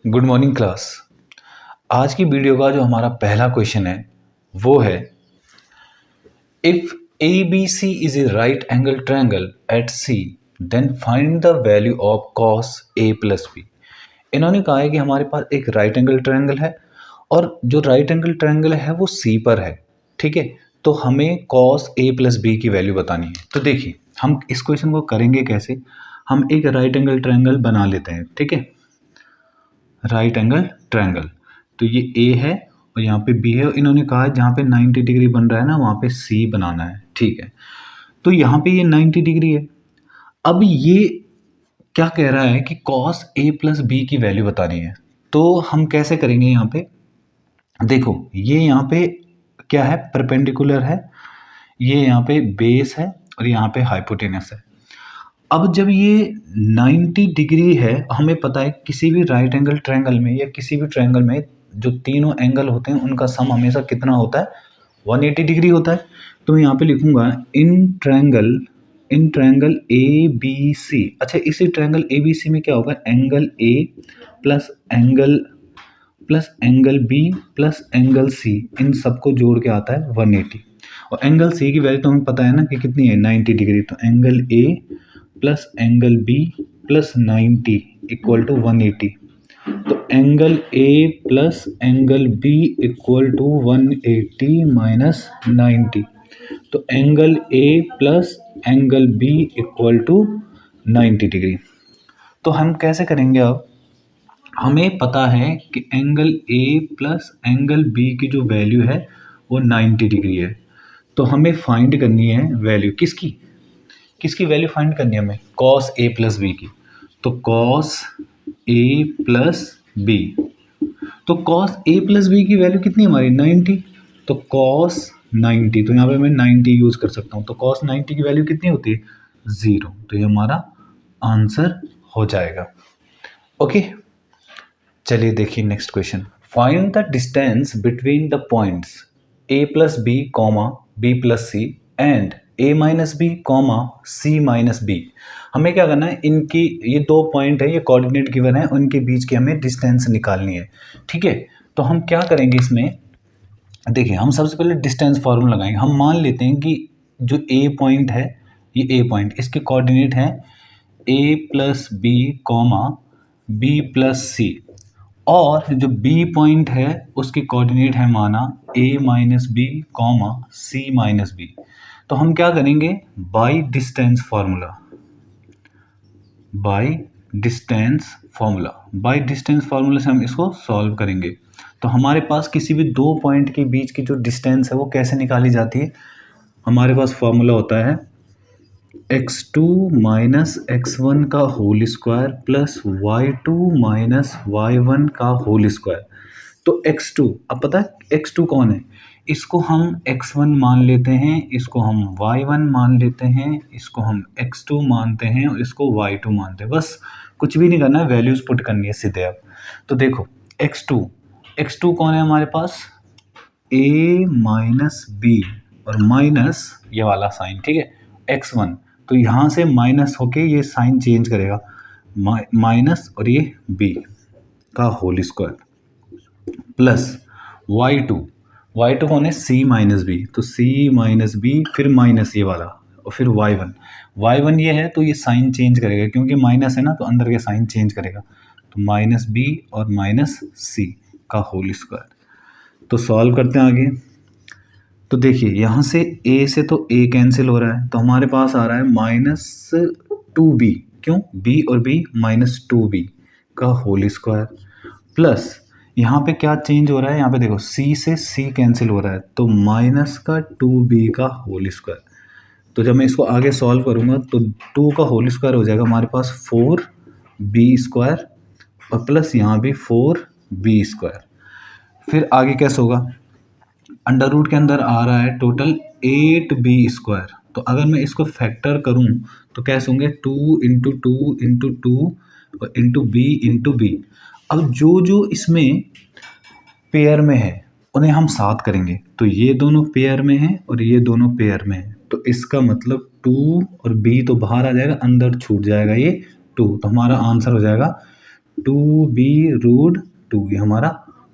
Good morning class. आज की video का जो हमारा पहला क्वेश्चन है वो है if A B C is A right angle triangle at C then find the value of cos A plus B. इन्होंने कहा है कि हमारे पास एक राइट एंगल ट्रायंगल है और जो राइट एंगल ट्रायंगल है वो सी पर है। ठीक है, तो हमें कॉस ए प्लस बी की वैल्यू बतानी है। तो देखिए हम इस क्वेश्चन को करेंगे कैसे। हम एक राइट एंगल ट्रायंगल बना लेते हैं। ठीक है, राइट एंगल ट्रायंगल, तो ये ए है और यहाँ पे बी है और इन्होंने कहा है जहाँ पे 90 डिग्री बन रहा है ना वहाँ पे सी बनाना है। ठीक है, तो यहाँ पे ये 90 डिग्री है। अब ये क्या कह रहा है कि कॉस ए प्लस बी की वैल्यू बतानी है। तो हम कैसे करेंगे, यहाँ पे देखो ये यहाँ पे क्या है, परपेंडिकुलर है, ये यहाँ पे बेस है और यहाँ पे हाइपोटेनस है। अब जब ये 90 डिग्री है, हमें पता है किसी भी राइट एंगल ट्रायंगल में या किसी भी ट्रायंगल में जो तीनों एंगल होते हैं उनका सम हमेशा कितना होता है, 180 डिग्री होता है। तो मैं यहाँ पे लिखूंगा इन ट्रायंगल ए बी सी। अच्छा, इसी ट्रायंगल ए बी सी में क्या होगा, angle A plus angle B plus angle C, इन सबको जोड़ के आता है 180। और एंगल सी की वैल्यू तो हमें पता है ना कि कितनी है, 90 डिग्री। तो angle A plus angle B plus 90 equal to 180। तो angle A plus angle B equal to 180 minus 90। तो angle A plus angle B equal to 90 degree. तो हम कैसे करेंगे, अब हमें पता है कि angle A plus angle B की जो वैल्यू है वो 90 डिग्री है। तो हमें फाइंड करनी है वैल्यू किसकी वैल्यू फाइंड करनी है हमें, कॉस ए प्लस बी की। तो कॉस ए प्लस बी, तो कॉस ए प्लस बी की वैल्यू कितनी है हमारी, 90। तो कॉस 90, तो यहाँ पे मैं 90 यूज कर सकता हूँ। तो कॉस 90 की वैल्यू कितनी होती है, 0। तो ये हमारा आंसर हो जाएगा। ओके, चलिए देखिए next question. Find the distance between the points A plus B comma B plus C and A minus B comma C minus B. हमें क्या करना है, इनकी ये दो पॉइंट है, ये कोऑर्डिनेट गिवन है, उनके बीच की हमें डिस्टेंस निकालनी है। ठीक है, तो हम क्या करेंगे इसमें, देखिए हम सबसे पहले डिस्टेंस फार्मूला लगाएंगे। हम मान लेते हैं कि जो ए पॉइंट है, ये ए पॉइंट, इसके कोऑर्डिनेट है A plus B comma B plus C, और जो बी पॉइंट है उसकी कोऑर्डिनेट है माना A minus B comma C minus B. तो हम क्या करेंगे, बाई डिस्टेंस फार्मूला से हम इसको सॉल्व करेंगे। तो हमारे पास किसी भी दो पॉइंट के बीच की जो डिस्टेंस है वो कैसे निकाली जाती है, हमारे पास फार्मूला होता है x2 माइनस x1 का whole square plus y2 minus y1 का होल स्क्वायर। तो x2, अब पता है x2 कौन है, इसको हम x1 मान लेते हैं, इसको हम y1 मान लेते हैं, इसको हम x2 मानते हैं और इसको y2 मानते हैं। बस कुछ भी नहीं करना है, वैल्यूज पुट करनी है सीधे। अब तो देखो x2 कौन है हमारे पास, a माइनस बी और माइनस ये वाला साइन। ठीक है, x1, तो यहाँ से माइनस होके ये साइन चेंज करेगा, माइनस और ये b का होल स्क्वायर प्लस y2 कौन है, c माइनस बी, तो c माइनस बी फिर माइनस ये वाला और फिर y1 ये है, तो ये साइन चेंज करेगा क्योंकि माइनस है ना, तो अंदर के साइन चेंज करेगा। तो माइनस बी और माइनस सी का होल स्क्वायर। तो सॉल्व करते हैं आगे। तो देखिए यहाँ से a से तो a कैंसिल हो रहा है, तो हमारे पास आ रहा है माइनस 2b, क्यों, b और b माइनस 2b का होल स्क्वायर प्लस यहाँ पे क्या चेंज हो रहा है, यहाँ पे देखो c से c कैंसिल हो रहा है, तो माइनस का 2b का होल स्क्वायर। तो जब मैं इसको आगे सॉल्व करूँगा तो 2 का होल स्क्वायर हो जाएगा हमारे पास 4b स्क्वायर और प्लस यहाँ भी 4b स्क्वायर। फिर आगे कैसे होगा, अंडर रूट के अंदर आ रहा है टोटल 8b स्क्वायर। तो अगर मैं इसको फैक्टर करूं तो कैसे होंगे, 2 इंटू 2 इंटू 2 और इंटू बी इंटू बी। अब जो इसमें पेयर में है उन्हें हम साथ करेंगे, तो ये दोनों पेयर में हैं और ये दोनों पेयर में हैं, तो इसका मतलब 2 और b तो बाहर आ जाएगा, अंदर छूट जाएगा ये 2। तो हमारा आंसर हो जाएगा 2b√2 ये हमारा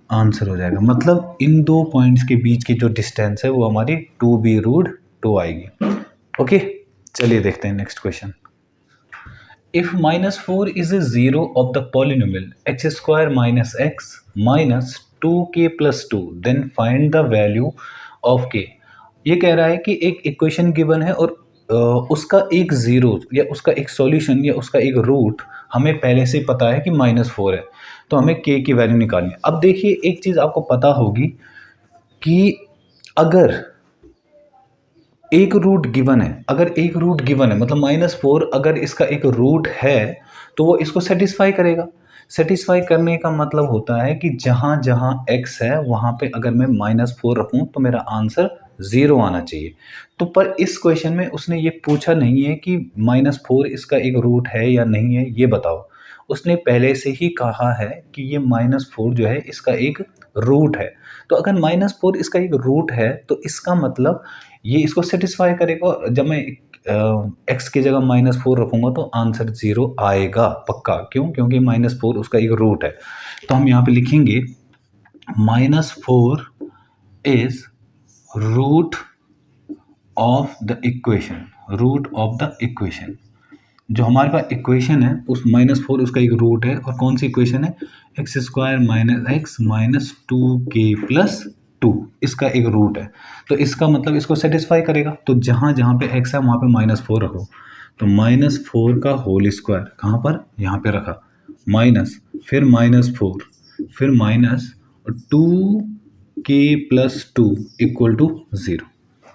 आंसर हो जाएगा। मतलब इन दो पॉइंट्स के बीच की जो डिस्टेंस है वो हमारी 2b√2 आएगी। ओके, चलिए देखते हैं next question. If -4 is a zero of the polynomial x square minus x minus 2k plus 2, then find the value of k। ये कह रहा है कि एक इक्वेशन गिवन है और उसका एक ज़ीरो या उसका एक सॉल्यूशन या उसका एक रूट हमें पहले से पता है कि -4 है, तो हमें k की वैल्यू निकालनी है। अब देखिए एक चीज़ आपको पता होगी कि अगर एक रूट गिवन है, अगर एक रूट गिवन है मतलब -4 अगर इसका एक रूट है तो वो इसको सेटिस्फाई करेगा। सेटिस्फाई करने का मतलब होता है कि जहाँ जहाँ x है वहाँ पे अगर मैं -4 रखूँ तो मेरा आंसर 0 आना चाहिए। तो पर इस क्वेश्चन में उसने ये पूछा नहीं है कि -4 इसका एक रूट है या नहीं है, ये बताओ। उसने पहले से ही कहा है कि ये -4 जो है इसका एक रूट है। तो अगर -4 इसका एक रूट है तो इसका मतलब ये इसको सेटिस्फाई करेगा। जब मैं x की जगह -4 रखूँगा तो आंसर 0 आएगा पक्का। क्यों? क्योंकि -4 उसका एक रूट है। तो हम यहाँ पे लिखेंगे -4 is root of the equation. Root of the equation, जो हमारे पास इक्वेशन है उस -4 उसका एक रूट है। और कौन सी इक्वेशन है? x² - x minus 2k plus 2 इसका एक रूट है। तो इसका मतलब इसको सेटिस्फाई करेगा। तो जहाँ जहाँ पे x है वहाँ पे -4 रखो। तो -4 का होल स्क्वायर कहाँ पर? यहाँ पे रखा, माइनस फिर -4 फिर minus 2k plus 2 equal to 0।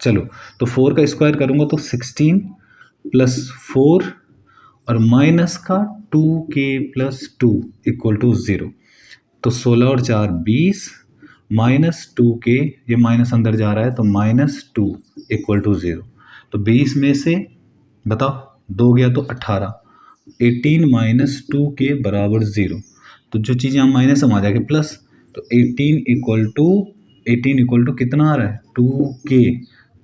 चलो, तो 4 का स्क्वायर करूँगा तो 16 प्लस 4 और माइनस का 2k प्लस 2 इक्वल टू 0। तो 16 और 4 20 माइनस 2k, ये माइनस अंदर जा रहा है तो -2 इक्वल टू 0। तो 20 में से बताओ 2 गया तो 18, 18 माइनस 2k बराबर 0। तो जो चीज़ यहाँ माइनस में आ जाएगी प्लस, तो 18 इक्वल टू कितना आ रहा है? 2k।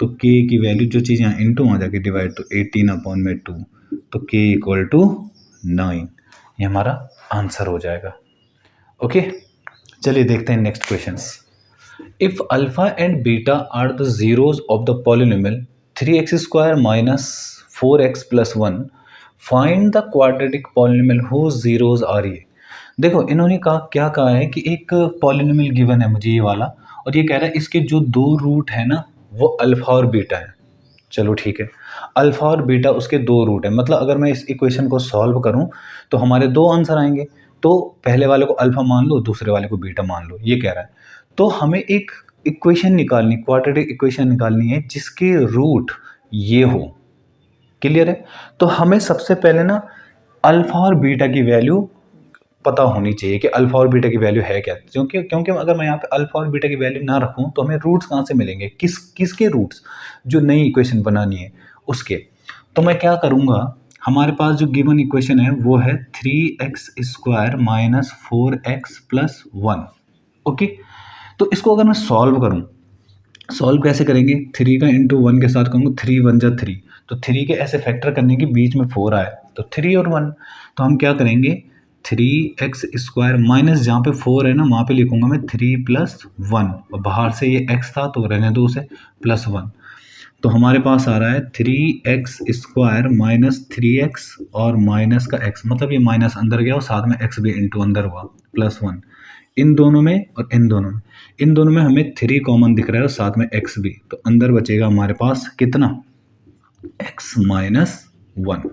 तो k की वैल्यू जो चीज़ यहाँ इंटू आ जाएगी डिवाइड, तो 18/2, तो k इक्वल टू 9। ये हमारा आंसर हो जाएगा। ओके, चलिए देखते हैं next question. If alpha and beta are the zeros of the polynomial 3x² minus 4x plus 1, find the quadratic polynomial whose zeros are ये। देखो इन्होंने क्या कहा है कि एक पॉलिनोमियल गिवन है मुझे ये वाला, और ये कह रहा है इसके जो दो रूट है ना वो अल्फा और बीटा है। चलो ठीक है, अल्फा और बीटा उसके दो रूट है। मतलब अगर मैं इस इक्वेशन को सॉल्व करूं तो हमारे दो आंसर आएंगे। तो पहले वाले को अल्फा मान लो, दूसरे वाले को बीटा मान लो, ये कह रहा है। तो हमें एक इक्वेशन निकालनी, क्वाड्रेटिक इक्वेशन निकालनी है जिसके रूट ये हो। क्लियर है? तो हमें सबसे पहले ना अल्फा और बीटा की वैल्यू पता होनी चाहिए कि अल्फा और बीटा की वैल्यू है क्या। क्योंकि अगर मैं यहाँ पे अल्फा और बीटा की वैल्यू ना रखूँ तो हमें रूट्स कहाँ से मिलेंगे? किसके रूट्स? जो नई इक्वेशन बनानी है उसके। तो मैं क्या करूँगा, हमारे पास जो गिवन इक्वेशन है वो है 3x² minus 4x plus 1। Okay, तो इसको अगर मैं सॉल्व करूँ, सॉल्व कैसे करेंगे? 3 का इंटू 1 के साथ करूँगा, 3 1 जा 3। तो 3 के ऐसे फैक्टर करने के बीच में 4 आए तो 3 और 1। तो हम क्या करेंगे, 3x² माइनस जहाँ पे 4 है ना वहाँ पे लिखूंगा मैं 3 प्लस 1, और बाहर से ये x था तो रहने दो उसे, प्लस 1। तो हमारे पास आ रहा है 3x² माइनस 3x और माइनस का x, मतलब ये माइनस अंदर गया और साथ में x भी इंटू अंदर हुआ, प्लस 1। इन दोनों में और इन दोनों में हमें 3 कॉमन दिख रहा है और साथ में x भी। तो अंदर बचेगा हमारे पास कितना? x minus 1।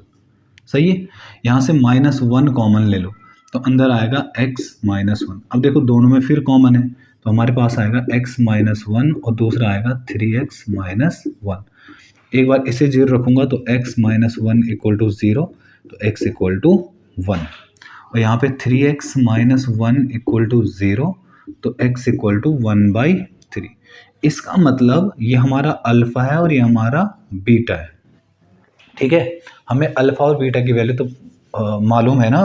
सही है, यहाँ से -1 कॉमन ले लो तो अंदर आएगा x माइनस 1। अब देखो दोनों में फिर कॉमन है तो हमारे पास आएगा x माइनस 1 और दूसरा आएगा 3x माइनस 1। एक बार इसे 0 रखूँगा तो x माइनस 1 इक्वल टू 0, तो x इक्वल टू 1। और यहाँ पे 3x माइनस 1 इक्वल टू 0, तो x इक्वल टू 1/3। इसका मतलब ये हमारा अल्फा है और ये हमारा बीटा है। ठीक है, हमें अल्फा और बीटा की वैल्यू तो मालूम है ना।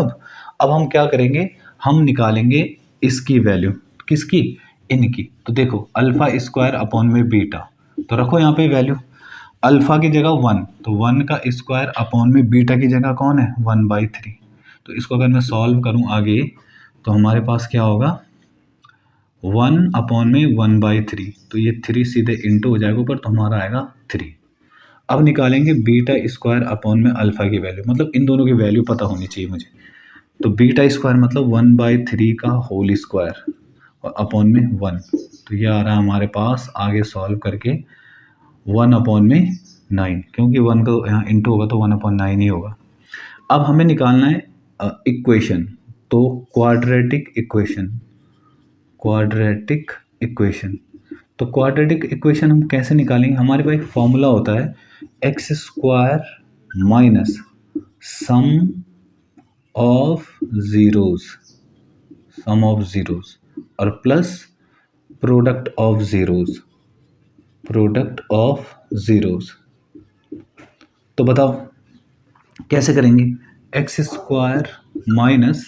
अब हम क्या करेंगे, हम निकालेंगे इसकी वैल्यू। किसकी? इनकी। तो देखो अल्फा स्क्वायर अपॉन में बीटा, तो रखो यहाँ पे वैल्यू। अल्फा की जगह 1, तो 1 का स्क्वायर अपॉन में बीटा की जगह कौन है? 1/3। तो इसको अगर मैं सॉल्व करूँ आगे तो हमारे पास क्या होगा 1/1/3, तो ये 3 सीधे इंटू हो जाएगा ऊपर, तो हमारा आएगा 3। अब निकालेंगे बीटा स्क्वायर अपॉन में अल्फ़ा की वैल्यू, मतलब इन दोनों की वैल्यू पता होनी चाहिए मुझे। तो बीटा स्क्वायर मतलब 1/3 का होल स्क्वायर और अपॉन में 1, तो ये आ रहा है हमारे पास आगे सॉल्व करके 1/9, क्योंकि 1 का यहाँ इंटू होगा तो 1/9 ही होगा। अब हमें निकालना है इक्वेशन, तो क्वाड्रेटिक इक्वेशन। तो क्वाड्रेटिक इक्वेशन हम कैसे निकालेंगे, हमारे पास एक फॉर्मूला होता है x² minus sum of zeros और प्लस प्रोडक्ट ऑफ ज़ीरोज़। तो बताओ कैसे करेंगे, x² माइनस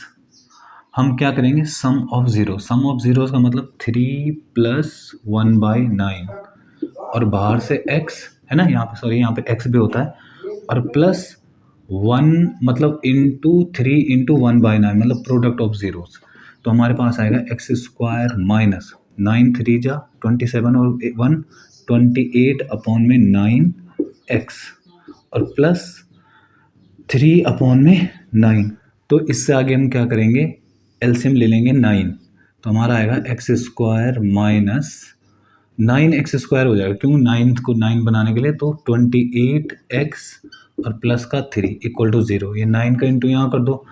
हम क्या करेंगे सम ऑफ ज़ीरोज़ का मतलब 3 + 1/9 और बाहर से x है ना, यहाँ पे x भी होता है, और प्लस 1 मतलब इंटू 3 × 1/9 मतलब प्रोडक्ट ऑफ ज़ीरोज़। तो हमारे पास आएगा x² माइनस 9 3 जा 27 और 1 28/9x और प्लस 3/9। तो इससे आगे हम क्या करेंगे, एलसीएम ले लेंगे 9, तो हमारा आएगा x² माइनस 9x² हो जाएगा, क्यों 9 को 9 बनाने के लिए, तो 28x और प्लस का 3 = 0। ये 9 का इंटू यहाँ कर दो,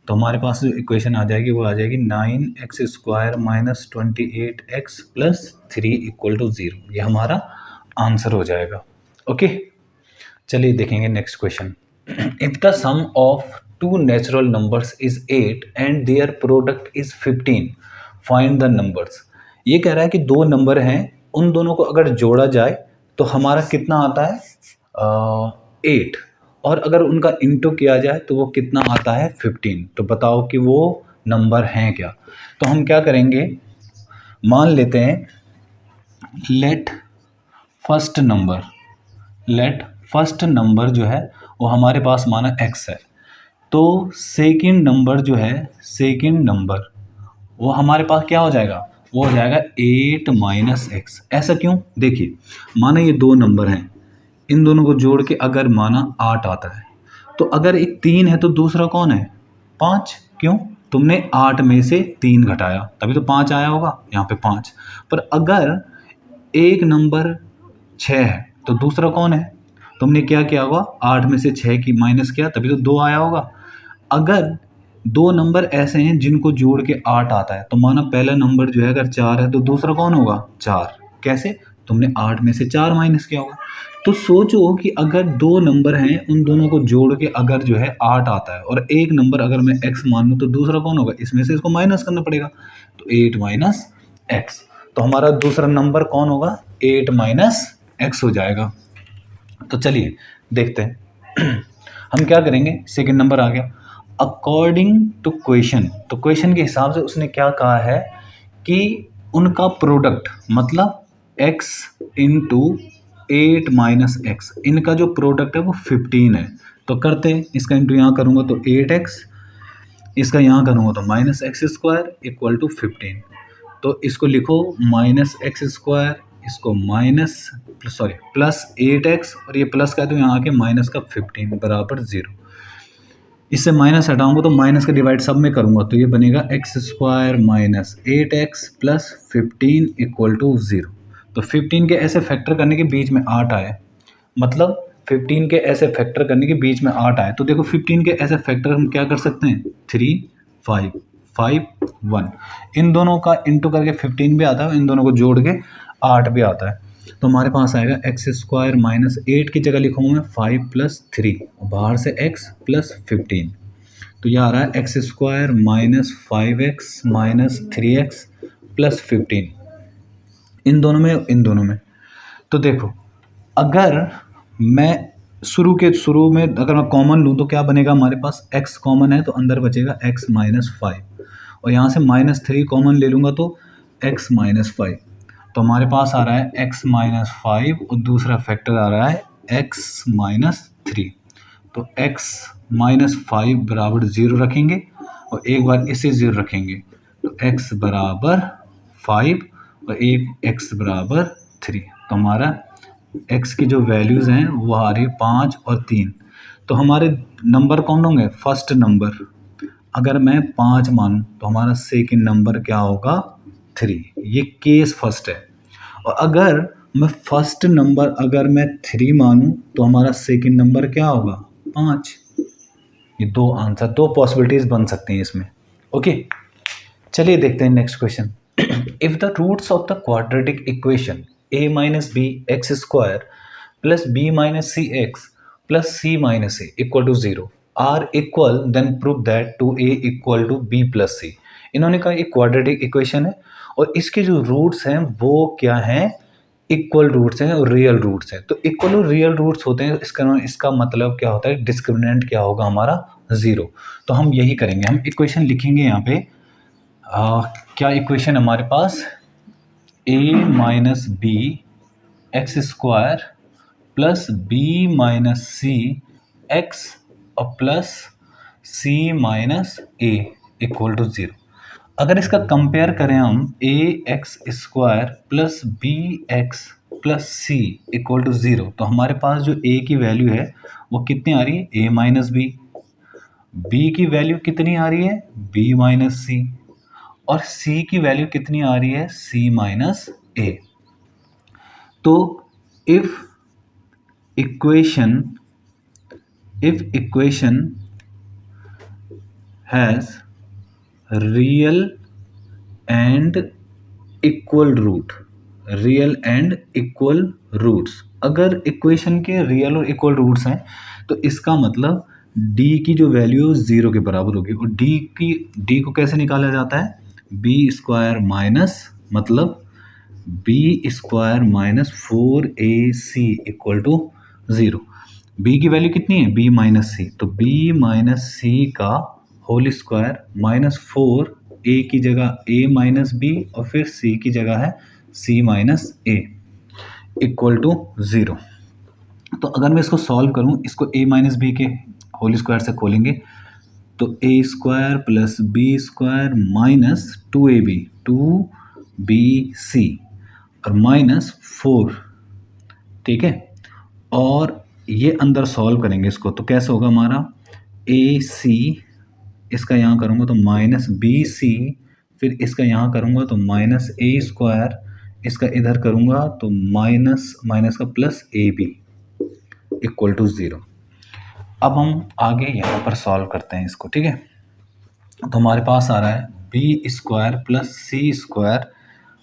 तो हमारे पास जो इक्वेशन आ जाएगी वो आ जाएगी 9x² माइनस 28x प्लस 3 = 0। ये हमारा आंसर हो जाएगा। ओके, चलिए देखेंगे next question. If the sum of two natural numbers is 8 and their product is 15, find the numbers. ये कह रहा है कि दो नंबर हैं, उन दोनों को अगर जोड़ा जाए तो हमारा कितना आता है 8, और अगर उनका इंटू किया जाए तो वो कितना आता है 15। तो बताओ कि वो नंबर हैं क्या। तो हम क्या करेंगे, मान लेते हैं लेट फर्स्ट नंबर जो है वो हमारे पास माना x है, तो सेकंड नंबर वो हमारे पास क्या हो जाएगा, वो हो जाएगा 8 - x। ऐसा क्यों, देखिए माना ये दो नंबर हैं, इन दोनों को जोड़ के अगर माना 8 आता है, तो अगर एक 3 है तो दूसरा कौन है 5, क्यों, तुमने 8 में से 3 घटाया तभी तो 5 आया होगा, यहाँ पे 5। पर अगर एक नंबर 6 है तो दूसरा कौन है, तुमने क्या किया होगा 8 में से 6 की माइनस किया तभी तो 2 आया होगा। अगर दो नंबर ऐसे हैं जिनको जोड़ के 8 आता है, तो माना पहला नंबर जो है अगर 4 है तो दूसरा कौन होगा 4, कैसे, तुमने 8 में से 4 माइनस किया होगा। तो सोचो कि अगर दो नंबर हैं, उन दोनों को जोड़ के अगर जो है 8 आता है, और एक नंबर अगर मैं x मान लूँ तो दूसरा कौन होगा, इसमें से इसको माइनस करना पड़ेगा, तो 8 - x। तो हमारा दूसरा नंबर कौन होगा 8 - x हो जाएगा। तो चलिए देखते हैं हम क्या करेंगे, सेकंड नंबर आ गया अकॉर्डिंग टू क्वेश्चन। तो क्वेश्चन के हिसाब से उसने क्या कहा है कि उनका प्रोडक्ट मतलब x × 8 - x, इनका जो प्रोडक्ट है वो 15 है। तो करते हैं, इसका इंटू यहाँ करूँगा तो 8x, इसका यहाँ करूँगा तो -x² = 15। तो इसको लिखो -x², इसको प्लस 8x, और ये प्लस का है तो यहाँ आके माइनस का 15 बराबर 0। इससे माइनस हटाऊंगा तो माइनस का डिवाइड सब में करूँगा तो ये बनेगा x² माइनस 8x प्लस 15 = 0। तो 15 के ऐसे फैक्टर करने के बीच में 8 आए, मतलब 15 के ऐसे फैक्टर करने के बीच में 8 आए, तो देखो 15 के ऐसे फैक्टर हम क्या कर सकते हैं 3 5 5 1, इन दोनों का इंटू करके 15 भी आता है, इन दोनों को जोड़ के 8 भी आता है। तो हमारे पास आएगा x² माइनस 8 की जगह लिखूँगा मैं 5 + 3 और बाहर से x प्लस 15, तो यह आ रहा है x² minus 5x minus 3x plus 15, इन दोनों में। तो देखो अगर मैं शुरू में अगर मैं कॉमन लूँ तो क्या बनेगा, हमारे पास x कॉमन है तो अंदर बचेगा x - 5, और यहाँ से -3 कॉमन ले लूँगा तो x - 5। तो हमारे पास आ रहा है x - 5 और दूसरा फैक्टर आ रहा है x - 3, तो x -5 बराबर 0 रखेंगे और एक बार इसे 0 रखेंगे तो x बराबर 5 और एक x बराबर 3। तो हमारा x की जो वैल्यूज़ हैं वो आ रही है 5 और 3। तो हमारे नंबर कौन होंगे? फर्स्ट नंबर अगर मैं 5 मानूँ तो हमारा सेकंड नंबर क्या होगा? 3। ये केस फर्स्ट है। और अगर मैं फर्स्ट नंबर अगर मैं 3 मानूँ तो हमारा सेकंड नंबर क्या होगा? 5। ये दो आंसर, दो पॉसिबिलिटीज बन सकती हैं इसमें। ओके, चलिए देखते हैं next question. If the roots of the quadratic equation a minus B X square plus B minus C X plus C minus A equal to 0 are equal then prove that two A equal to B plus C. इन्होंने कहा एक quadratic equation है और इसके जो roots हैं वो क्या हैं? इक्वल रूट्स हैं और रियल रूट्स हैं। तो इक्वल और रियल रूट्स होते हैं, इसका मतलब क्या होता है? डिस्क्रिमिनेंट क्या होगा हमारा? 0। तो हम यही करेंगे, हम इक्वेशन लिखेंगे यहाँ पे। क्या इक्वेशन हमारे पास? a minus B X square plus B minus C X और plus C minus A equal to 0। अगर इसका कंपेयर करें हम A X square plus B X plus C equal to 0 तो हमारे पास जो a की वैल्यू है वो कितनी आ रही है? a minus B. b की वैल्यू कितनी आ रही है? b minus C. और c की वैल्यू कितनी आ रही है? c minus a। तो if equation has real and equal roots, अगर इक्वेशन के रियल और इक्वल रूट्स हैं तो इसका मतलब d की जो वैल्यू 0 के बराबर होगी। और d को कैसे निकाला जाता है? बी स्क्वायर माइनस मतलब B square minus 4ac equal to 0। B की वैल्यू कितनी है? b minus C. तो b माइनस सी का होल स्क्वायर माइनस 4, a की जगह a माइनस बी और फिर c की जगह है c minus A equal to 0। तो अगर मैं इसको सॉल्व करूं, इसको a माइनस बी के होल स्क्वायर से खोलेंगे तो a square plus B square minus 2ab और माइनस 4, ठीक है। और ये अंदर सॉल्व करेंगे इसको तो कैसे होगा हमारा? ac, इसका यहाँ करूँगा तो माइनस bc, फिर इसका यहाँ करूँगा तो माइनस a स्क्वायर, इसका इधर करूँगा तो माइनस का प्लस ab इक्वल टू 0। अब हम आगे यहाँ पर सॉल्व करते हैं इसको, ठीक है। तो हमारे पास आ रहा है B square plus C square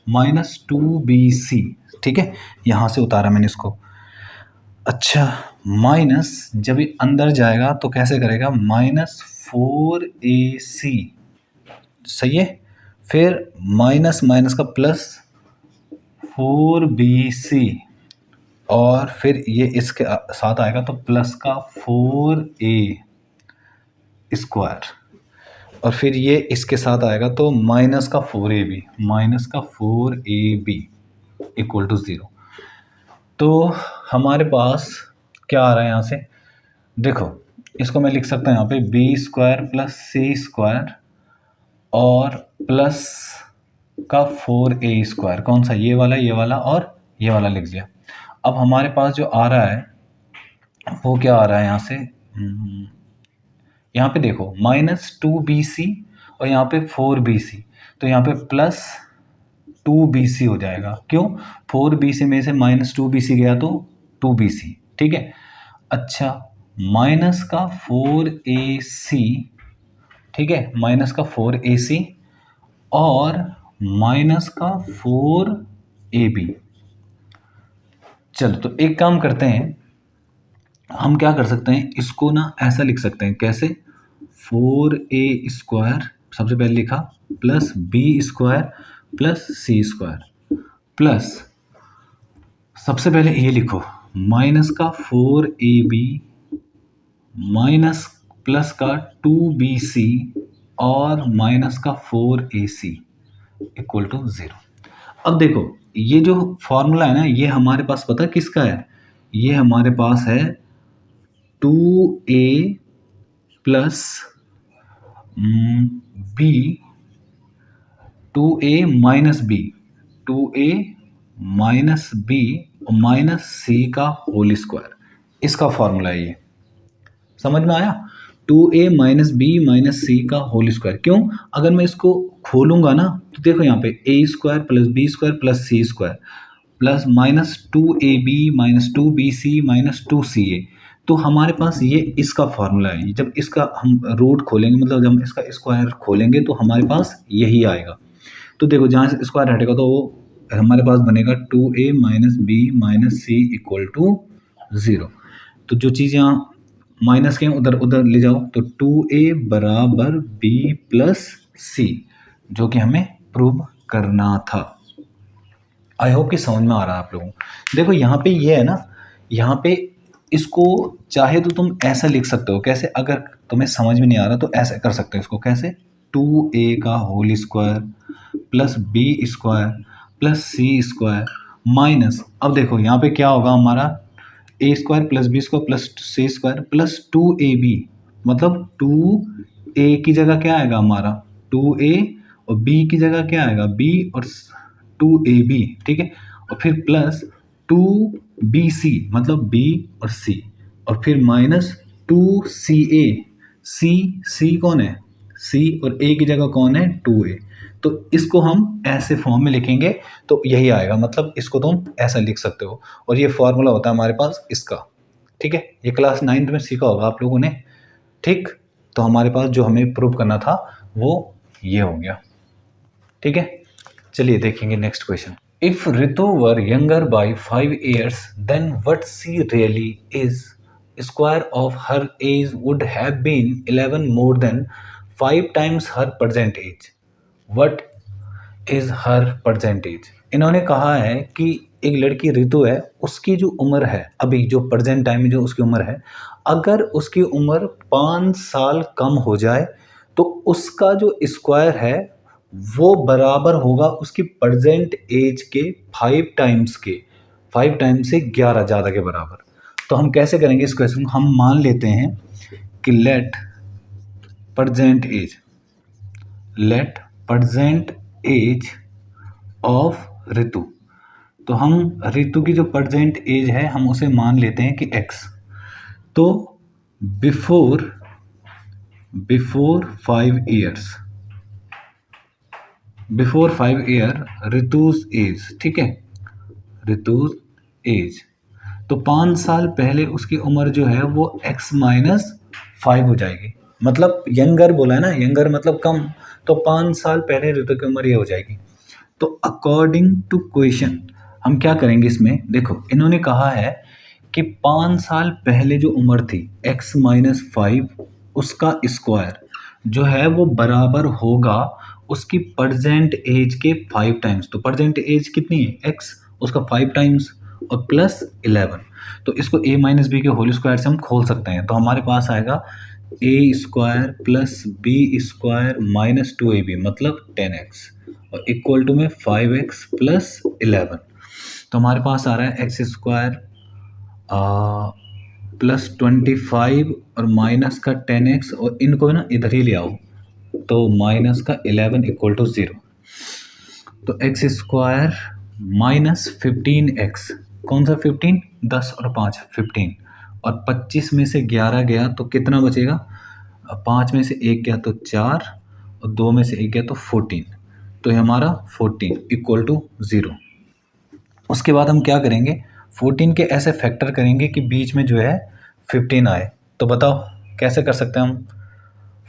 minus 2bc, ठीक है। यहाँ से उतारा मैंने इसको। अच्छा, माइनस जब ये अंदर जाएगा तो कैसे करेगा? माइनस 4ac, सही है। फिर माइनस का प्लस 4bc और फिर ये इसके साथ आएगा तो प्लस का 4a स्क्वायर और फिर ये इसके साथ आएगा तो माइनस का 4ab इक्वल टू 0। तो हमारे पास क्या आ रहा है यहाँ से? देखो, इसको मैं लिख सकता हूँ यहाँ पे B square plus C square और प्लस का 4a स्क्वायर। कौन सा? ये वाला और ये वाला लिख दिया। अब हमारे पास जो आ रहा है वो क्या आ रहा है यहाँ से? यहाँ पे देखो माइनस 2bc और यहाँ पे 4bc, तो यहाँ पे प्लस 2bc हो जाएगा। क्यों? 4bc में से माइनस 2bc गया तो 2bc, ठीक है। अच्छा, माइनस का 4ac, ठीक है, माइनस का 4ac और माइनस का 4ab। चलो, तो एक काम करते हैं, हम क्या कर सकते हैं, इसको ना ऐसा लिख सकते हैं। कैसे? 4a स्क्वायर सबसे पहले लिखा plus B square plus C square plus सबसे पहले ये लिखो माइनस का 4ab माइनस प्लस का 2bc और माइनस का 4ac इक्वल टू 0। अब देखो, ये जो फॉर्मूला है ना, ये हमारे पास पता किसका है? ये हमारे पास है 2a plus B 2a minus B 2a minus B और माइनस सी का होल स्क्वायर, इसका फॉर्मूला है ये। समझ में आया? 2a minus B minus C का होल स्क्वायर। क्यों? अगर मैं इसको खोलूंगा ना तो देखो यहाँ पे a square plus B square plus C square plus minus 2ab minus 2bc minus 2ca, तो हमारे पास ये इसका फॉर्मूला है। जब इसका हम रूट खोलेंगे, मतलब जब इसका स्क्वायर खोलेंगे तो हमारे पास यही आएगा। तो देखो जहाँ से स्क्वायर हटेगा तो वो हमारे पास बनेगा 2a minus B minus C equal to 0। तो जो चीज़ यहाँ माइनस के उधर उधर ले जाओ, तो 2a बराबर b प्लस सी, जो कि हमें प्रूव करना था। आई होप कि समझ में आ रहा है आप लोगों को। देखो यहाँ पे ये है ना, यहाँ पे इसको चाहे तो तुम ऐसा लिख सकते हो। कैसे? अगर तुम्हें समझ में नहीं आ रहा तो ऐसे कर सकते हो इसको। कैसे? 2a का whole square plus B square plus C square minus, अब देखो यहाँ पे क्या होगा हमारा, A square plus B square plus C square plus 2ab, मतलब 2a की जगह क्या आएगा हमारा 2a और b की जगह क्या आएगा b और 2ab, ठीक है। और फिर प्लस 2bc मतलब b और c, और फिर माइनस 2ca, c कौन है, c और a की जगह कौन है 2a। तो इसको हम ऐसे फॉर्म में लिखेंगे तो यही आएगा, मतलब इसको तुम ऐसा लिख सकते हो। और ये फॉर्मूला होता है हमारे पास इसका, ठीक है। ये क्लास 9th में सीखा होगा आप लोगों ने, ठीक। तो हमारे पास जो हमें प्रूव करना था वो ये हो गया, ठीक है। चलिए देखेंगे next question. If Ritu were younger by 5 years than what she really is, square of her age would have been 11 more than 5 times her present age, what is her present age. इन्होंने कहा है कि एक लड़की रितु है, उसकी जो उम्र है अभी, जो प्रेजेंट टाइम में जो उसकी उम्र है, अगर उसकी उम्र 5 साल कम हो जाए तो उसका जो स्क्वायर है वो बराबर होगा उसकी प्रेजेंट एज के 5 टाइम्स के, 5 टाइम्स से 11 ज़्यादा के बराबर। तो हम कैसे करेंगे इस क्वेश्चन को? हम मान लेते हैं कि let present age of Ritu, तो हम रितु की जो प्रेजेंट एज है हम उसे मान लेते हैं कि x। तो बिफोर 5 ईयर रितुज एज, ठीक है, रितुज एज, तो 5 साल पहले उसकी उम्र जो है वो x माइनस 5 हो जाएगी। मतलब यंगर बोला है ना, यंगर मतलब कम, तो 5 साल पहले ऋतु की उम्र ये हो जाएगी। तो अकॉर्डिंग टू क्वेश्चन हम क्या करेंगे इसमें, देखो इन्होंने कहा है कि 5 साल पहले जो उम्र थी x माइनस 5, उसका स्क्वायर जो है वो बराबर होगा उसकी प्रेजेंट एज के 5 टाइम्स। तो प्रेजेंट एज कितनी है x, उसका 5 टाइम्स और प्लस 11। तो इसको a माइनस बी के होल स्क्वायर से हम खोल सकते हैं। तो हमारे पास आएगा a square plus B square minus 2ab मतलब 10x और इक्वल टू में 5x प्लस 11। तो हमारे पास आ रहा है एक्स स्क्वायर प्लस 25 और माइनस का 10x, और इनको ना इधर ही ले आओ तो माइनस का 11 इक्वल टू 0। तो एक्स स्क्वायर माइनस 15x, कौन सा 15, 10 और 5 15, और 25 में से 11 गया तो कितना बचेगा, 5 में से 1 गया तो 4 और 2 में से 1 गया तो 14। तो ये हमारा 14 इक्वल टू 0। उसके बाद हम क्या करेंगे, 14 के ऐसे फैक्टर करेंगे कि बीच में जो है 15 आए। तो बताओ कैसे कर सकते हैं हम,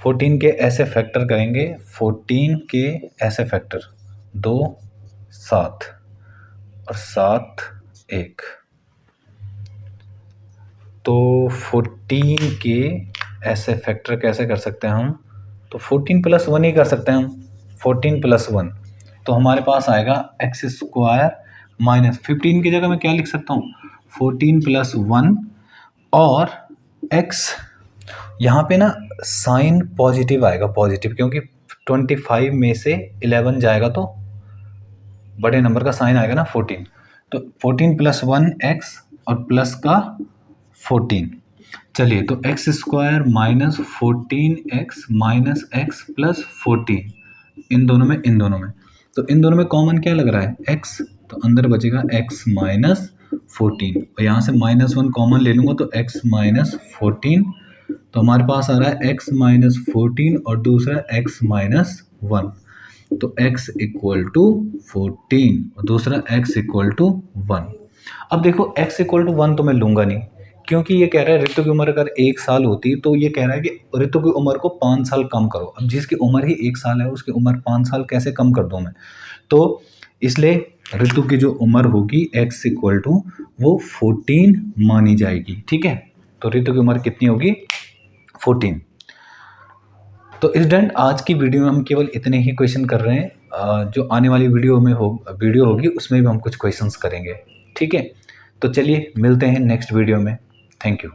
14 के ऐसे फैक्टर करेंगे, 14 के ऐसे फैक्टर 2 7 और 7 1, तो 14 के ऐसे फैक्टर कैसे कर सकते हैं हम, तो 14 प्लस 1 ही कर सकते हैं हम, 14 प्लस 1। तो हमारे पास आएगा एक्स स्क्वायर माइनस 15 की जगह मैं क्या लिख सकता हूँ 14 प्लस 1, और x यहाँ पे ना साइन पॉजिटिव आएगा, पॉजिटिव, क्योंकि 25 में से 11 जाएगा तो बड़े नंबर का साइन आएगा ना 14। तो 14 प्लस 1 x और प्लस का 14, चलिए, तो x square minus 14x minus x plus 14, इन दोनों में, तो इन दोनों में कॉमन क्या लग रहा है, x, तो अंदर बचेगा x माइनस 14, और यहाँ से -1 कॉमन ले लूँगा तो x माइनस 14, तो हमारे पास आ रहा है x माइनस 14 और दूसरा x माइनस 1, तो x इक्वल टू 14 और दूसरा x इक्वल टू 1। अब देखो x इक्वल टू 1 तो मैं लूँगा नहीं, क्योंकि ये कह रहा है ऋतु की उम्र अगर 1 साल होती तो ये कह रहा है कि ऋतु की उम्र को 5 साल कम करो। अब जिसकी उम्र ही 1 साल है उसकी उम्र 5 साल कैसे कम कर दूँ मैं, तो इसलिए ऋतु की जो उम्र होगी x इक्वल टू वो 14 मानी जाएगी। ठीक है, तो ऋतु की उम्र कितनी होगी, 14। तो स्टूडेंट आज की वीडियो में हम केवल इतने ही क्वेश्चन कर रहे हैं, जो आने वाली वीडियो होगी उसमें भी हम कुछ क्वेश्चंस करेंगे। ठीक है, तो चलिए मिलते हैं नेक्स्ट वीडियो में। Thank you.